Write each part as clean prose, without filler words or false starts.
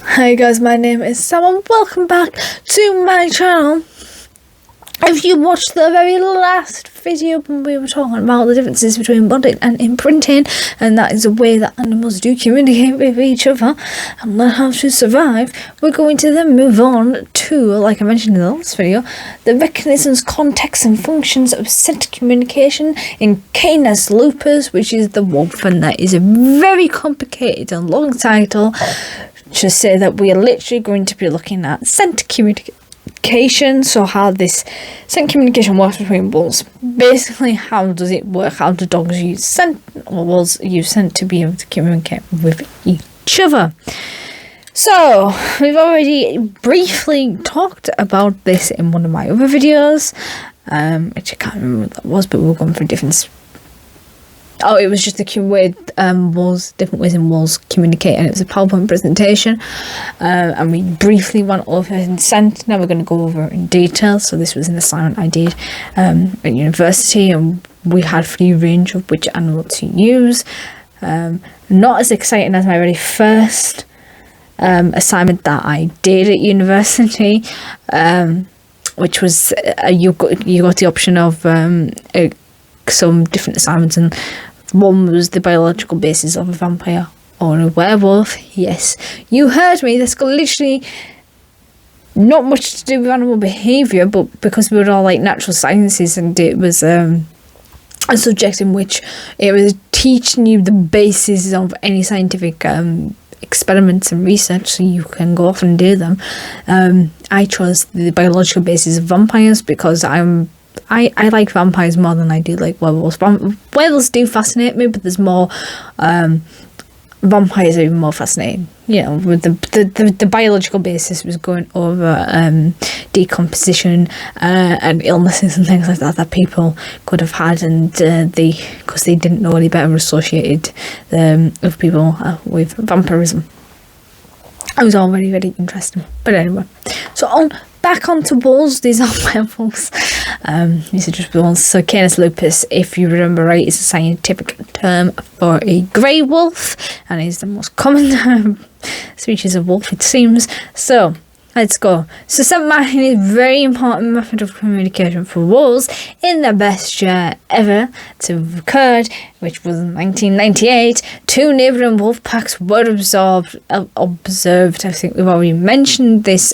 Hi guys, my name is Sam and welcome back to my channel. If you watched the very last video when we were talking about the differences between budding and imprinting, and that is the way that animals do communicate with each other and learn how to survive, we're going to then move on to, like I mentioned in the last video, the mechanisms, context and functions of scent communication in Canis lupus, which is the wolf, and that is a very complicated and long title to say that we are literally going to be looking at scent communication. So how this scent communication works between wolves. Basically, how does it work? How do dogs use scent, or wolves use scent to be able to communicate with each other? So we've already briefly talked about this in one of my other videos, which I can't remember what that was, but we were going through different. Oh, it was just the way wolves, different ways in wolves communicate, and it was a PowerPoint presentation, and we briefly went over in scent. Now we're going to go over in detail. So this was an assignment I did at university, and we had free range of which animal to use. Not as exciting as my very first assignment that I did at university, which was you got the option of some different assignments, and one was the biological basis of a vampire or a werewolf. Yes, you heard me. This got literally not much to do with animal behaviour, but because we were all like natural sciences, and it was a subject in which it was teaching you the basis of any scientific experiments and research, so you can go off and do them. I chose the biological basis of vampires because I like vampires more than I do like werewolves. Werewolves do fascinate me, but there's more. Vampires are even more fascinating. You know, with the biological basis was going over decomposition and illnesses and things like that people could have had, and because they didn't know any better, associated with people with vampirism. It was all very, very interesting. But anyway, so back onto wolves. These are werewolves. These are just wolves. So Canis lupus, if you remember right, is a scientific term for a grey wolf, and is the most common species of wolf, it seems. So let's go. So scent marking is a very important method of communication for wolves. In the best year ever to have occurred, which was in 1998, 2 neighbouring wolf packs were observed. I think we've already mentioned this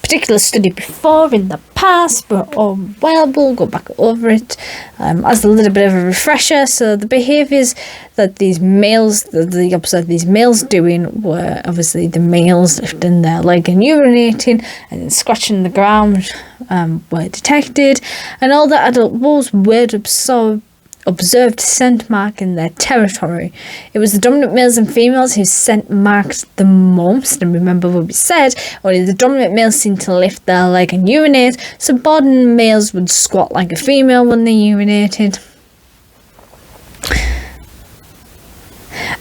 particular study before in the past, but we'll go back over it as a little bit of a refresher. So the behaviours that these males, they observed these males doing, were obviously the males lifting their leg and urinating and then scratching the ground were detected, and all the adult wolves were observed scent mark in their territory. It was the dominant males and females who scent marked the most, and remember what we said, only the dominant males seemed to lift their leg and urinate. Subordinate males would squat like a female when they urinated.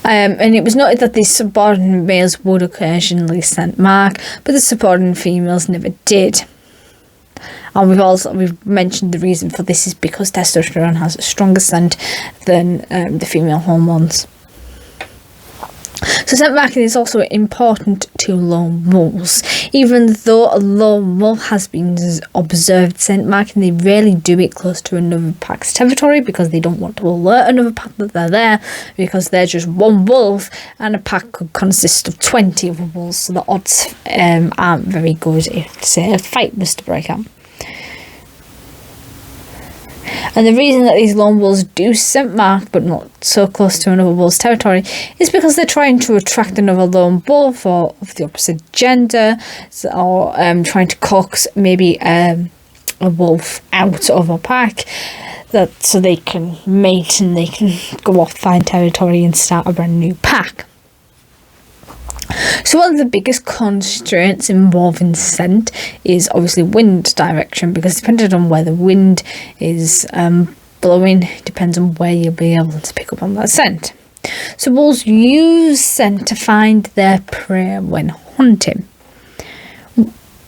And it was noted that these subordinate males would occasionally scent mark, but the subordinate females never did. And we've mentioned the reason for this is because testosterone has a stronger scent than the female hormones. So scent marking is also important to lone wolves. Even though a lone wolf has been observed scent marking, they rarely do it close to another pack's territory because they don't want to alert another pack that they're there, because they're just one wolf and a pack could consist of 20 other wolves, so the odds aren't very good if, say, a fight was to break out. And the reason that these lone wolves do scent mark but not so close to another wolf's territory is because they're trying to attract another lone wolf or of the opposite gender, or trying to coax maybe a wolf out of a pack, so they can mate and they can go off, find territory and start a brand new pack. So one of the biggest constraints involving scent is obviously wind direction, because depending on where the wind is blowing, depends on where you'll be able to pick up on that scent. So wolves use scent to find their prey when hunting.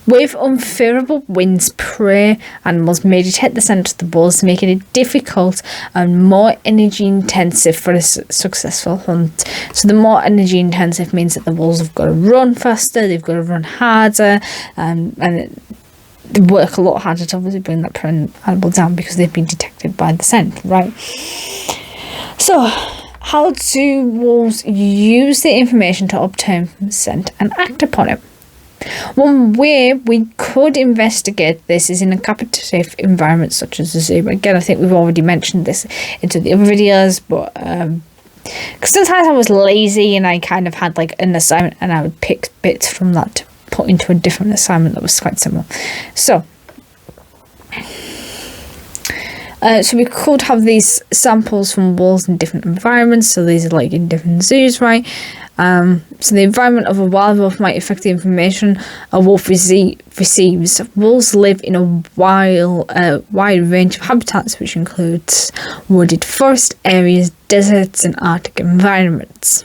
With unfavorable winds, prey animals may detect the scent of the wolves, making it difficult and more energy intensive for a successful hunt. So the more energy intensive means that the wolves have got to run faster, they've got to run harder, and they work a lot harder to obviously bring that prey animal down because they've been detected by the scent, right? So, how do wolves use the information to obtain scent and act upon it? One way we could investigate this is in a captive environment such as a zoo. Again, I think we've already mentioned this into the other videos, but because sometimes I was lazy and I kind of had like an assignment and I would pick bits from that to put into a different assignment that was quite similar. So we could have these samples from wolves in different environments. So these are like in different zoos, right? So the environment of a wild wolf might affect the information a wolf receives. Wolves live in a wide range of habitats, which includes wooded forest areas, deserts, and Arctic environments.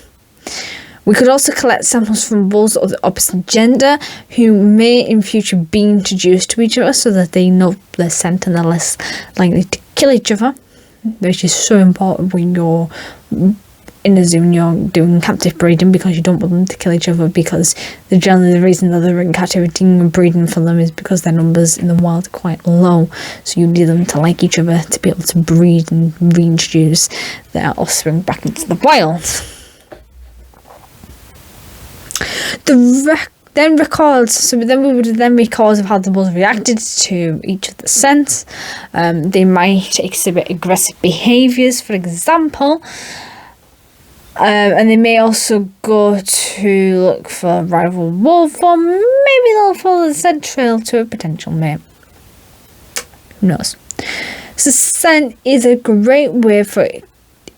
We could also collect samples from wolves of the opposite gender who may in future be introduced to each other so that they know their scent and they're less likely to kill each other, which is so important when you're in a zoo and you're doing captive breeding, because you don't want them to kill each other, because generally the reason that they're in captivity and breeding for them is because their numbers in the wild are quite low, so you need them to like each other to be able to breed and reintroduce their offspring back into the wild. Then we would then record of how the wolves reacted to each of the scents. They might exhibit aggressive behaviours, for example, and they may also go to look for a rival wolf, or maybe they'll follow the scent trail to a potential mate. Who knows? So scent is a great way for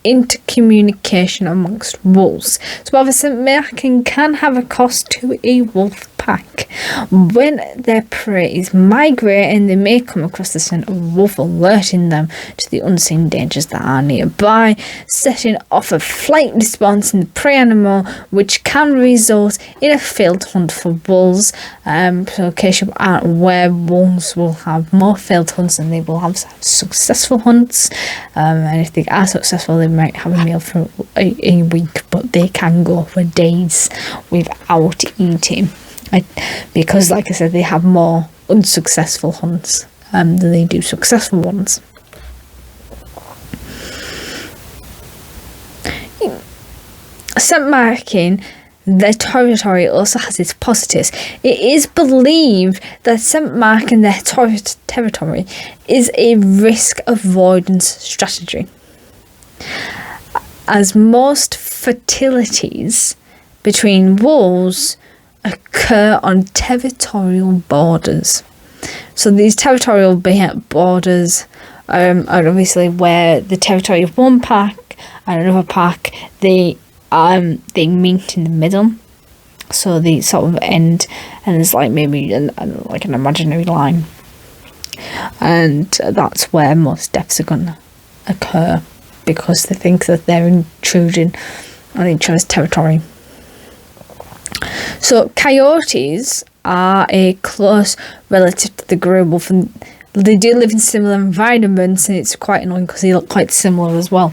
intercommunication amongst wolves. So while the scent marking can have a cost to a wolf pack, when their prey is migrating, they may come across the scent of a wolf, alerting them to the unseen dangers that are nearby, setting off a flight response in the prey animal, which can result in a failed hunt for wolves. So in case you aren't aware, wolves will have more failed hunts than they will have successful hunts, and if they are successful, they might have a meal for a week, but they can go for days without eating, because like I said, they have more unsuccessful hunts than they do successful ones. Scent marking their territory also has its positives. It is believed that scent marking their territory is a risk avoidance strategy, as most fertilities between wolves occur on territorial borders. So these territorial borders are obviously where the territory of one pack and another pack, they meet in the middle. So they sort of end, and there's like maybe an imaginary line, and that's where most deaths are gonna occur, because they think that they're intruding on each other's territory. So coyotes are a close relative to the grey wolf, and they do live in similar environments, and it's quite annoying because they look quite similar as well.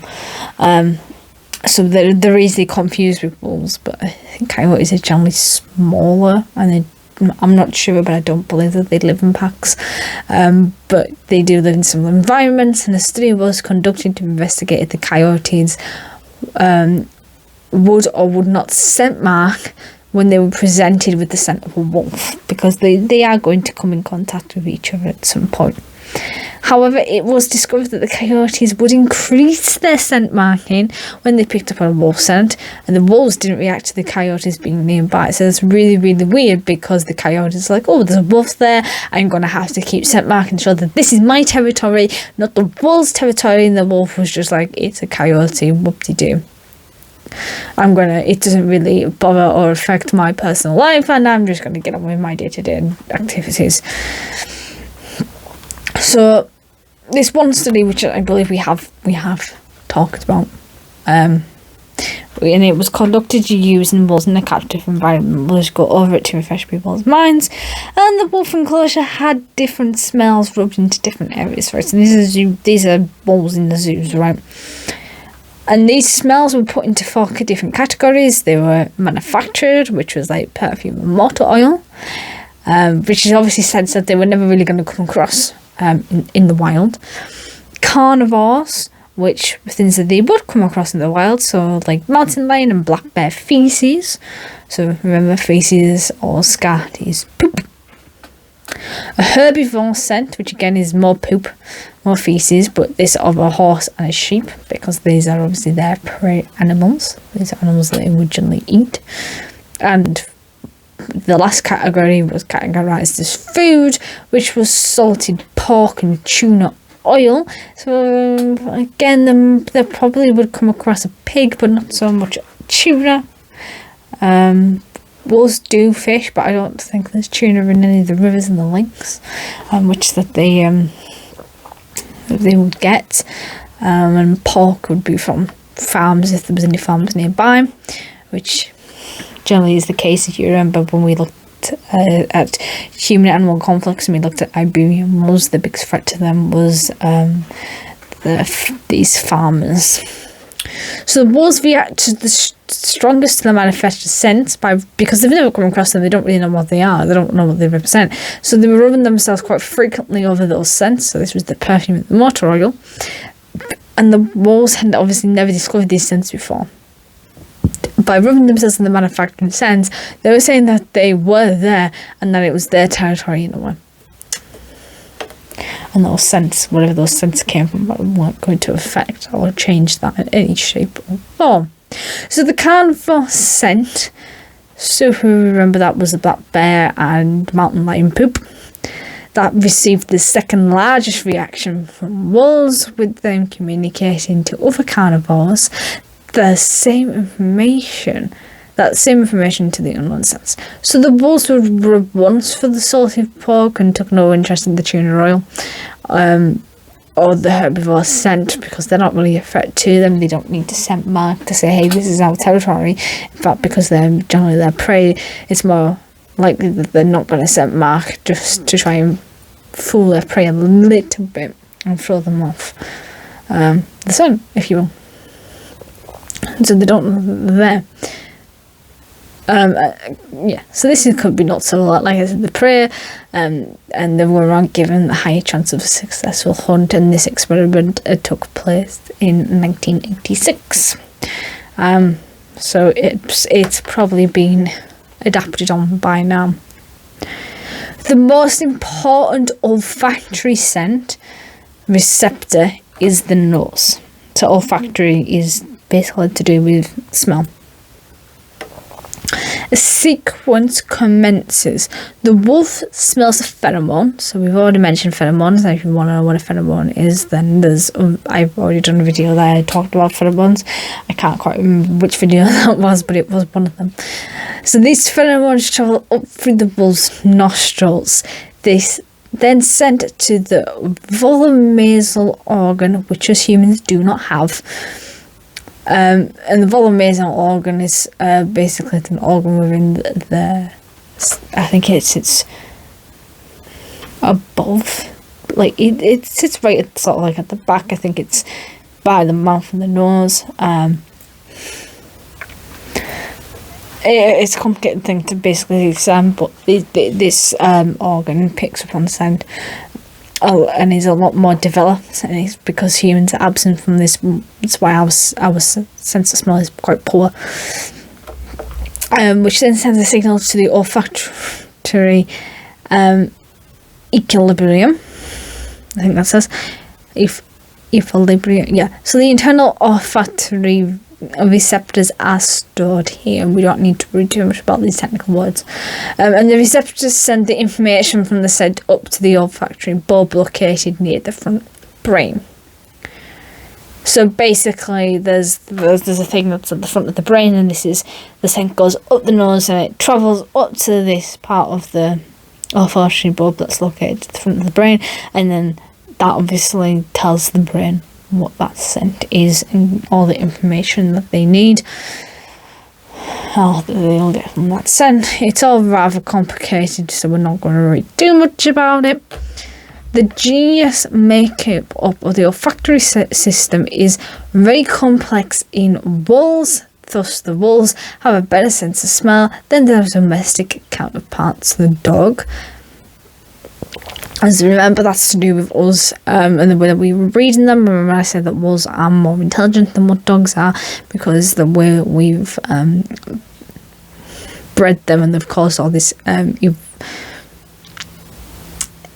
So they're easily confused with wolves, but I think coyotes are generally smaller, and I'm not sure, but I don't believe that they live in packs. But they do live in similar environments, and a study was conducted to investigate if the coyotes would or would not scent mark when they were presented with the scent of a wolf, because they are going to come in contact with each other at some point. However, it was discovered that the coyotes would increase their scent marking when they picked up on a wolf scent, and the wolves didn't react to the coyotes being nearby. So it's really, really weird, because the coyotes are like, oh, there's a wolf there, I'm going to have to keep scent marking to show that this is my territory, not the wolf's territory. And the wolf was just like, it's a coyote, whoop-de-doo. It doesn't really bother or affect my personal life, and I'm just going to get on with my day-to-day activities. So this one study, which I believe we have talked about, and it was conducted using wolves in a captive environment. We'll just go over it to refresh people's minds. And the wolf enclosure had different smells rubbed into different areas for it. So these are wolves in the zoos, right? And these smells were put into 4 different categories. They were manufactured, which was like perfume and motor oil, which is obviously sense that they were never really going to come across in the wild. Carnivores, which were things that they would come across in the wild, so like mountain lion and black bear feces. So remember, feces or scat is poop. A herbivore scent, which again is more poop, more feces, but this of a horse and a sheep, because these are obviously their prey animals. These are animals that they would generally eat. And the last category was categorized as food, which was salted pork and tuna oil. So again, they probably would come across a pig, but not so much tuna. Wolves do fish, but I don't think there's tuna in any of the rivers and the lakes, which that they would get. And pork would be from farms, if there was any farms nearby, which generally is the case. If you remember when we looked at human animal conflicts and we looked at Iberian wolves, the biggest threat to them was these farmers. So the wolves react the strongest to the manifested scent because they've never come across them. They don't really know what they are. They don't know what they represent. So they were rubbing themselves quite frequently over those scents. So this was the perfume and the motor oil. And the wolves had obviously never discovered these scents before. By rubbing themselves in the manufacturing scents, they were saying that they were there and that it was their territory in a way. And those scents, whatever those scents came from, weren't going to affect or change that in any shape or form. So the carnivore scent, so if we remember, that was the black bear and mountain lion poop. That received the second largest reaction from wolves, with them communicating to other carnivores that same information to the unknown sense. So the wolves would rub once for the salted pork and took no interest in the tuna oil or the herbivore scent, because they're not really a threat to them. They don't need to scent mark to say, hey, this is our territory. In fact, because they're generally their prey, it's more likely that they're not going to scent mark just to try and fool their prey a little bit and throw them off the scent, if you will. So they don't know they're there. So this could be not so like I said, the prey, and they were given a higher chance of a successful hunt, and this experiment took place in 1986. So it's probably been adapted on by now. The most important olfactory scent receptor is the nose. So olfactory is basically to do with smell. A sequence commences. The wolf smells a pheromone. So we've already mentioned pheromones. Now if you want to know what a pheromone is, then I've already done a video that I talked about pheromones. I can't quite remember which video that was, but it was one of them. So these pheromones travel up through the wolf's nostrils. This then sent to the volumizing organ, which us humans do not have. And the volumizing organ is basically an organ within the I think it sits above, like it sits right at sort of like at the back. I think it's by the mouth and the nose. It's a complicated thing to basically sound, but this organ picks up on sound. And is a lot more developed, and it's because humans are absent from this. That's why our sense of smell is quite poor. Which then sends a signal to the olfactory equilibrium. I think that says equilibrium. Yeah. So the internal olfactory receptors are stored here, and we don't need to read too much about these technical words. And the receptors send the information from the scent up to the olfactory bulb located near the front brain. So basically, there's a thing that's at the front of the brain, and this is the scent goes up the nose and it travels up to this part of the olfactory bulb that's located at the front of the brain, and then that obviously tells the brain what that scent is and all the information that they need. They'll get from that scent. It's all rather complicated, so we're not going to read too much about it. The genius makeup of the olfactory system is very complex in wolves. Thus, the wolves have a better sense of smell than their domestic counterparts, the dog. As remember, that's to do with us and the way that we were breeding them. Remember I said that wolves are more intelligent than what dogs are, because the way we've bred them, and of course all this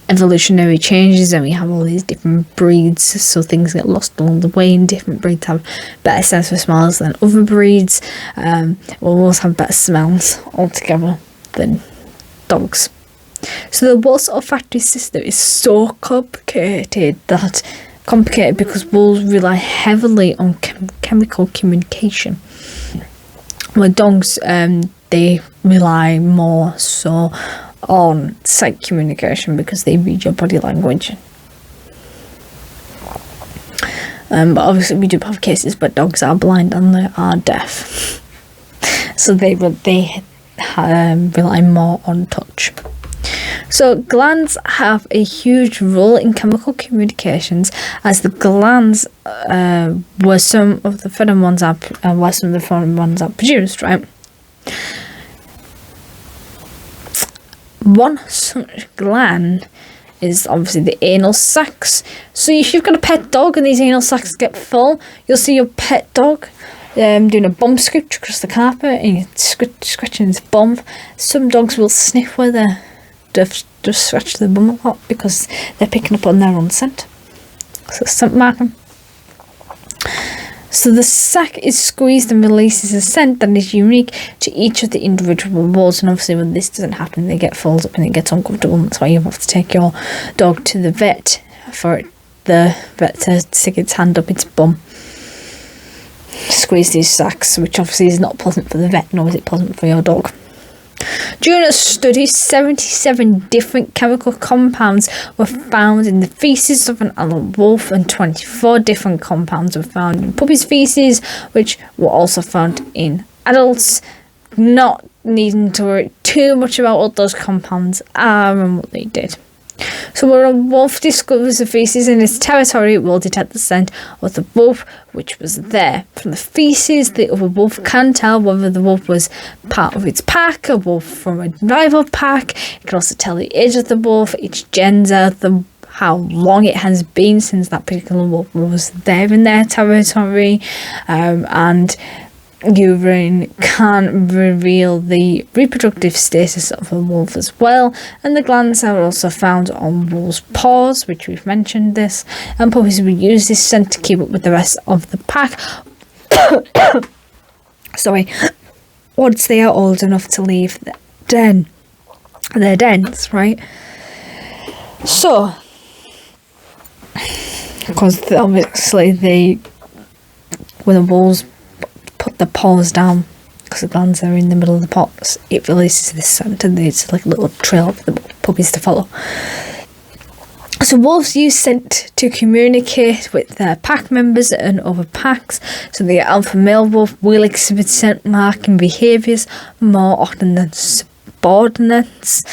evolutionary changes, and we have all these different breeds, so things get lost along the way, and different breeds have better sense of smells than other breeds. Wolves have better smells altogether than dogs. So the wolf's olfactory system is so complicated because wolves rely heavily on chemical communication, where dogs they rely more so on sight communication, because they read your body language. But obviously we do have cases where dogs are blind and they are deaf, so they rely more on touch. So glands have a huge role in chemical communications, as the glands where some of the pheromones are produced, right? One such gland is obviously the anal sacs. So if you've got a pet dog and these anal sacs get full, you'll see your pet dog doing a bum scratch across the carpet, and scratching its bum. Some dogs will sniff where they're just scratch the bum a lot, because they're picking up on their own scent. So scent marking. So the sac is squeezed and releases a scent that is unique to each of the individual wolves, and obviously when this doesn't happen, they get filled up and it gets uncomfortable, and that's why you have to take your dog to the vet for the vet to stick its hand up its bum, squeeze these sacs, which obviously is not pleasant for the vet, nor is it pleasant for your dog. During a study, 77 different chemical compounds were found in the feces of an adult wolf, and 24 different compounds were found in puppies' feces, which were also found in adults. Not needing to worry too much about what those compounds are and what they did. So when a wolf discovers the feces in its territory, it will detect the scent of the wolf which was there. From the feces, the other wolf can tell whether the wolf was part of its pack, a wolf from a rival pack. It can also tell the age of the wolf, its gender, how long it has been since that particular wolf was there in their territory, and urine can reveal the reproductive status of a wolf as well, and the glands are also found on wolves' paws, which we've mentioned this, and puppies will use this scent to keep up with the rest of the pack. Once they are old enough to leave their dens, right? So, because obviously when the wolves put the paws down, because the glands are in the middle of the pots, it releases this scent, and it's like a little trail for the puppies to follow. So wolves use scent to communicate with their pack members and other packs. So the alpha male wolf will exhibit scent marking behaviours more often than subordinates.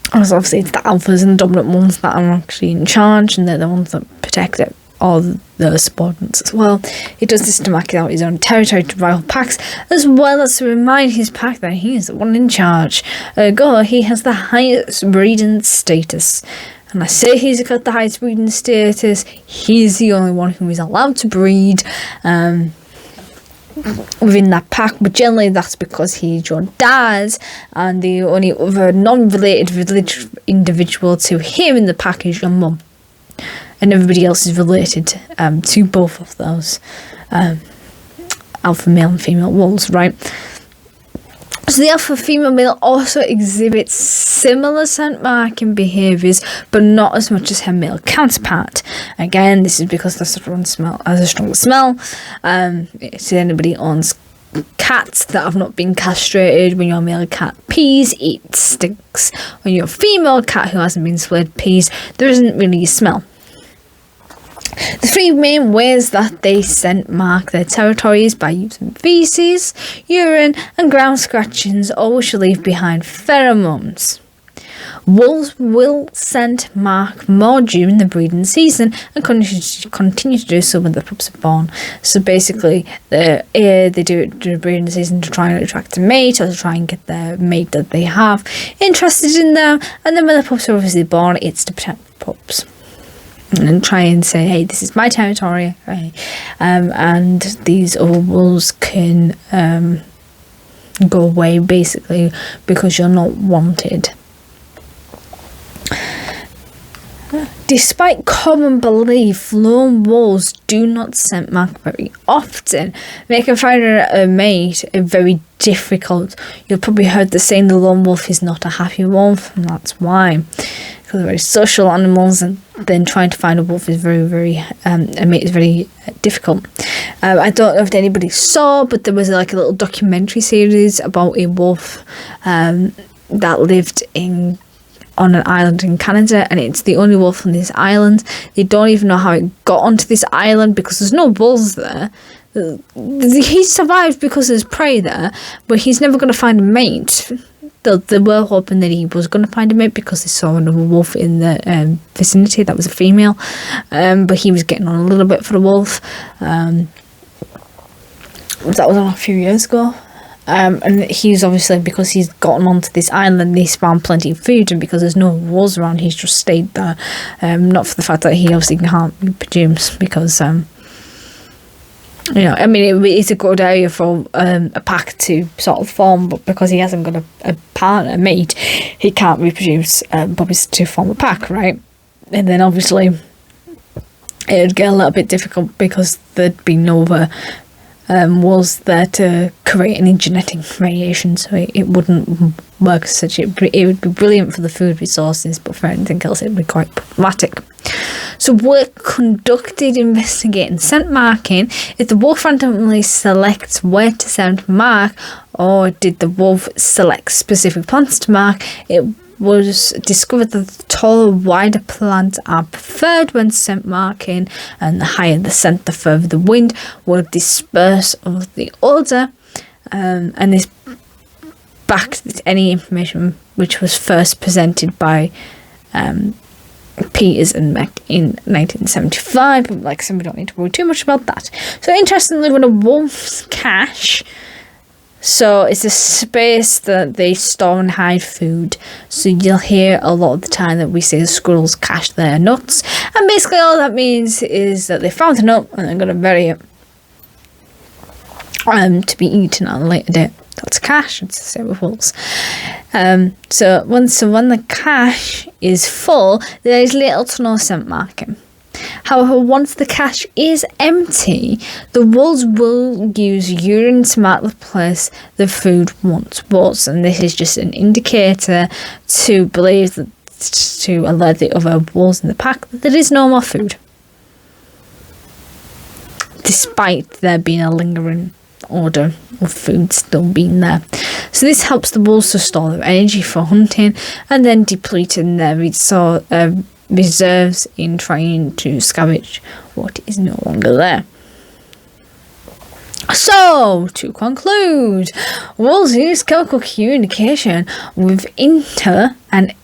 Because obviously it's the alphas and the dominant ones that are actually in charge, and they're the ones that protect it, or the subordinates as well. He does this to mark out his own territory to rival packs, as well as to remind his pack that he is the one in charge. Ergo, he has the highest breeding status. And I say he's got the highest breeding status, he's the only one who is allowed to breed within that pack, but generally that's because he's your dad, and the only other non-related individual to him in the pack is your mum. And everybody else is related to both of those alpha male and female wolves, right? So the alpha female male also exhibits similar scent marking behaviours, but not as much as her male counterpart. Again, this is because the second smell has a stronger smell. If anybody owns cats that have not been castrated, when your male cat pees, it stinks. When your female cat who hasn't been splayed pees, there isn't really a smell. The three main ways that they scent mark their territories by using feces, urine, and ground scratchings, or which leave behind pheromones. Wolves will scent mark more during the breeding season and continue to do so when the pups are born. So basically, they do it during the breeding season to try and attract a mate, or to try and get the mate that they have interested in them. And then when the pups are obviously born, it's to protect the pups and try and say, hey, this is my territory, right? And these other wolves can go away basically because you're not wanted. Despite common belief, lone wolves do not scent mark very often, making finding a mate very difficult. You've probably heard the saying, the lone wolf is not a happy wolf, and that's why. Because they're very social animals, and then trying to find a wolf is very a mate is very difficult. I don't know if anybody saw, but there was like a little documentary series about a wolf that lived on an island in Canada, and it's the only wolf on this island. They don't even know how it got onto this island because there's no wolves there. He survived because there's prey there, but he's never going to find a mate. They were hoping that he was going to find a mate because they saw another wolf in the vicinity that was a female, but he was getting on a little bit for the wolf. That was a few years ago. And he's obviously, because he's gotten onto this island, he's found plenty of food, and because there's no wolves around, he's just stayed there. Not for the fact that he obviously can't reproduce, because it's a good area for a pack to sort of form, but because he hasn't got a partner, a mate, he can't reproduce, obviously, to form a pack, right? And then obviously it would get a little bit difficult because there'd be no other wolves there to create any genetic variation, so it wouldn't work as such. It would be brilliant for the food resources, but for anything else it would be quite problematic. So work conducted investigating scent marking. If the wolf randomly selects where to scent mark, or did the wolf select specific plants to mark, it was discovered that the taller, wider plants are preferred when scent marking, and the higher the scent, the further the wind will disperse of the odour. And this backed any information which was first presented by Peters and Mack in 1975. But like I said, we don't need to worry too much about that. So interestingly, when a wolf's cache, so it's a space that they store and hide food. So you'll hear a lot of the time that we say the squirrels cache their nuts. And basically all that means is that they found a nut and they're going to bury it to be eaten at a later date. That's a cache. It's the same with wolves. So when the cache is full, there is little to no scent marking. However, once the cache is empty, the wolves will use urine to mark the place the food once was, and this is just an indicator to believe that, to alert the other wolves in the pack that there is no more food, despite there being a lingering odour of food still being there. So this helps the wolves to store their energy for hunting, and then depleting their reserves in trying to scavenge what is no longer there. So, to conclude, wolves use chemical communication with inter and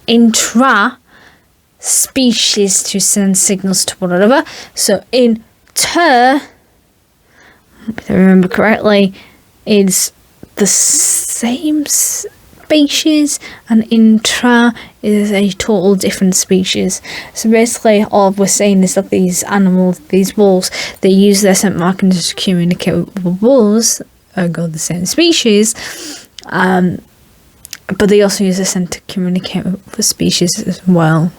intra-species to send signals to one another. So, inter, if I remember correctly, is the same species, and intra is a total different species. So basically all we're saying is that these animals, these wolves, they use their scent marking to communicate with wolves, the same species, but they also use their scent to communicate with other species as well.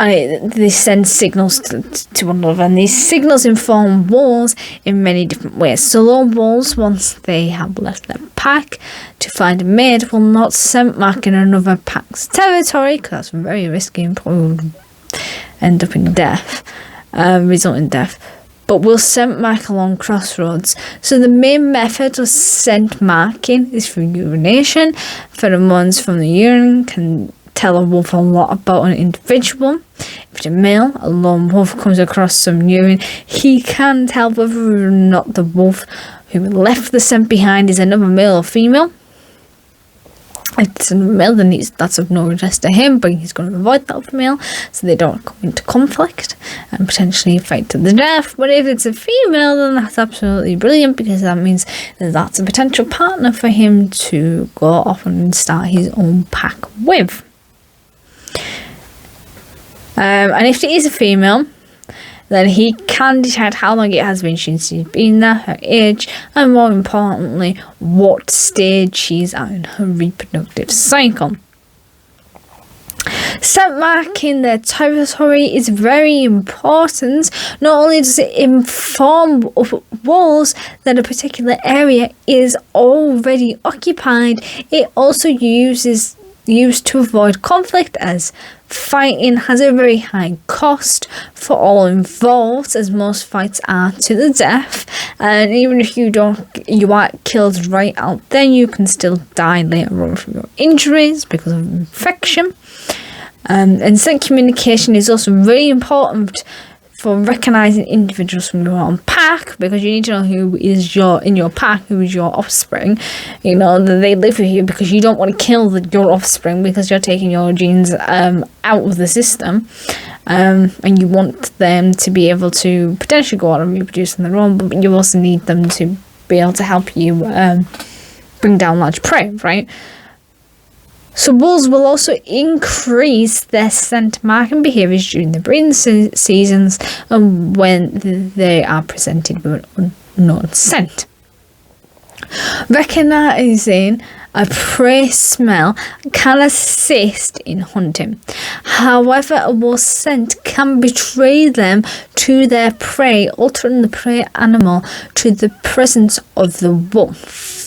And they send signals to one another, and these signals inform wolves in many different ways. So lone wolves, once they have left their pack to find a mate, will not scent mark in another pack's territory, because that's very risky and probably would end up in death, result in death, but will scent mark along crossroads. So the main method of scent marking is through urination. Pheromones from the urine can tell a wolf a lot about an individual. If it's a male, a lone wolf comes across some urine, he can tell whether or not the wolf who left the scent behind is another male or female. If it's a male, then that's of no interest to him, but he's going to avoid that female so they don't come into conflict and potentially fight to the death. But if it's a female, then that's absolutely brilliant, because that means that that's a potential partner for him to go off and start his own pack with. And if it is a female, then he can detect how long it has been since she's been there, her age, and more importantly, what stage she's at in her reproductive cycle. Scent marking their territory is very important. Not only does it inform wolves that a particular area is already occupied, it also used to avoid conflict, as fighting has a very high cost for all involved, as most fights are to the death, and even if you are killed right out then, you can still die later on from your injuries because of infection. And scent communication is also really important for recognizing individuals from your own pack, because you need to know who is in your pack, who is your offspring. You know that they live with you, because you don't want to kill your offspring, because you're taking your genes out of the system, and you want them to be able to potentially go out and reproduce on their own, but you also need them to be able to help you bring down large prey, right? So wolves will also increase their scent marking behaviours during the breeding seasons and when they are presented with an unknown scent. Recognising a prey smell can assist in hunting. However, a wolf's scent can betray them to their prey, altering the prey animal to the presence of the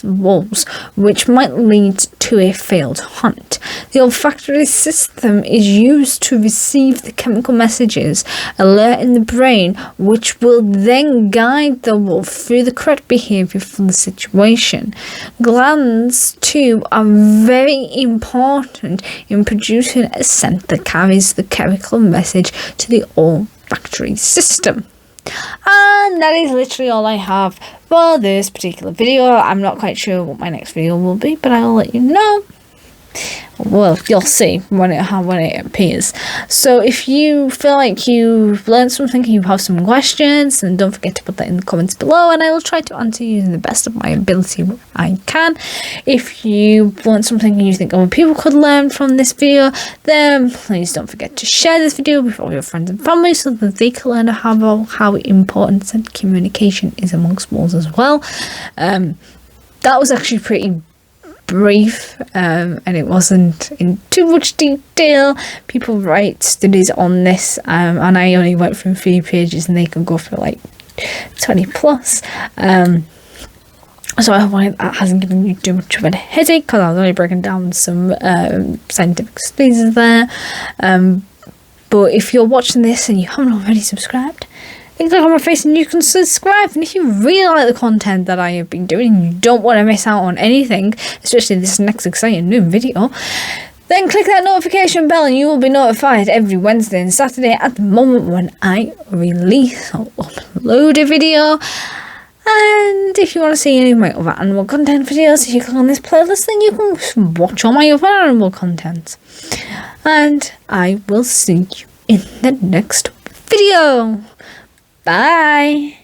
wolves, which might lead to a failed hunt. The olfactory system is used to receive the chemical messages alerting the brain, which will then guide the wolf through the correct behaviour for the situation. Glands too are very important in producing a scent that carries the chemical message to the olfactory system. And that is literally all I have for this particular video. I'm not quite sure what my next video will be, but I'll let you know. Well, you'll see when it appears. So if you feel like you've learned something and you have some questions, then don't forget to put that in the comments below, and I will try to answer you in the best of my ability I can. If you learned something and you think other people could learn from this video, then please don't forget to share this video with all your friends and family so that they can learn how important scent communication is amongst wolves as well. That was actually pretty brief, and it wasn't in too much detail. People write studies on this, and I only went through 3 pages and they could go for like 20 plus. So I hope that hasn't given you too much of a headache, because I was only breaking down some scientific studies there. But if you're watching this and you haven't already subscribed, click on my face and you can subscribe. And if you really like the content that I have been doing and you don't want to miss out on anything, especially this next exciting new video, then click that notification bell and you will be notified every Wednesday and Saturday at the moment when I release or upload a video. And if you want to see any of my other animal content videos, if you click on this playlist, then you can watch all my other animal content. And I will see you in the next video. Bye.